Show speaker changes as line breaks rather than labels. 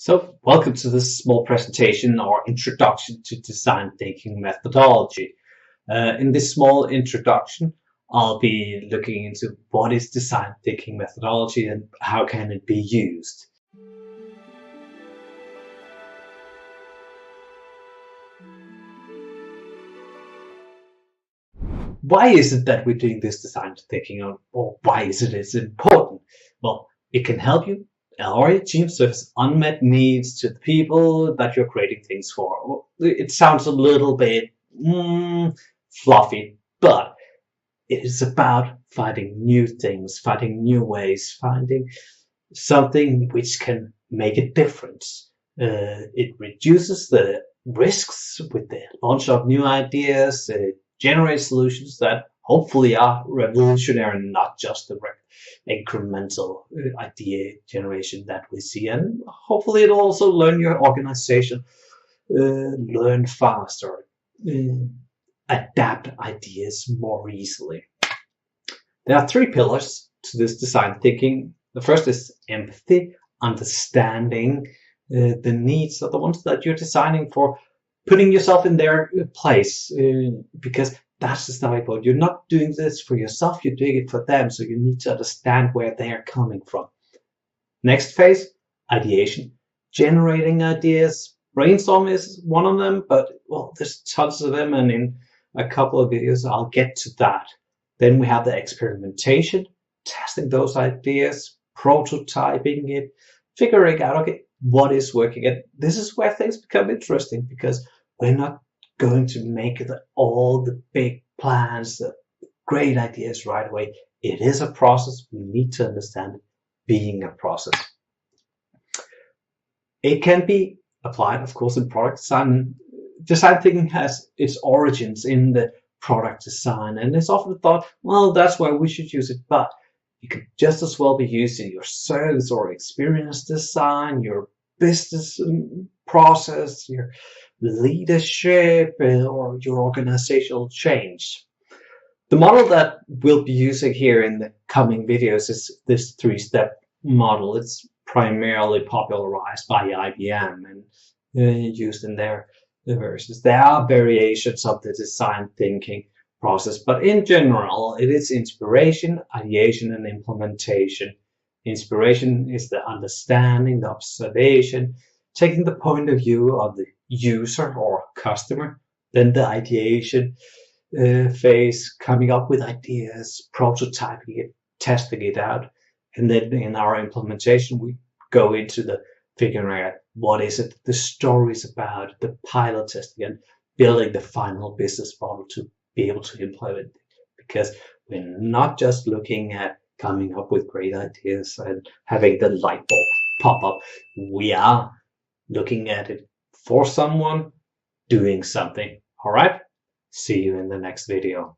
So, welcome to this small presentation or introduction to design thinking methodology. In this small introduction, I'll be looking into what is design thinking methodology and how can it be used. Why is it that we're doing this design thinking, or why is it's important? Well, it can help you or achieve service unmet needs to the people that you're creating things for. It sounds a little bit fluffy, but it is about finding new things, finding new ways, finding something which can make a difference. It reduces the risks with the launch of new ideas. It generates solutions that hopefully are revolutionary and not just the incremental idea generation that we see. And hopefully it'll also learn your organization, learn faster, adapt ideas more easily. There are three pillars to this design thinking. The first is empathy, understanding the needs of the ones that you're designing for, putting yourself in their place, because that's the starting point. You're not doing this for yourself, you're doing it for them, so you need to understand where they're coming from. Next phase, ideation, generating ideas. Brainstorm is one of them, but well, there's tons of them, and in a couple of videos I'll get to that. Then we have the experimentation, testing those ideas, prototyping it, figuring out, okay, what is working. And this is where things become interesting, because we're not going to make all the big plans, the great ideas right away. It is a process. We need to understand it being a process. It can be applied, of course, in product design. Design thinking has its origins in the product design, and it's often thought, well, that's where we should use it, but it could just as well be used in your service or experience design, your business process, your leadership, or your organizational change. The model that we'll be using here in the coming videos is this three-step model. It's primarily popularized by IBM and used in their versions. There are variations of the design thinking process, but in general, it is inspiration, ideation, and implementation. Inspiration is the understanding, the observation, taking the point of view of the user or customer. Then the ideation phase, coming up with ideas, prototyping it, testing it out. And then in our implementation, we go into the figuring out what is it the story is about, the pilot testing, and building the final business model to be able to implement it. Because we're not just looking at coming up with great ideas and having the light bulb pop up. We are looking at it for someone doing something. All right. See you in the next video.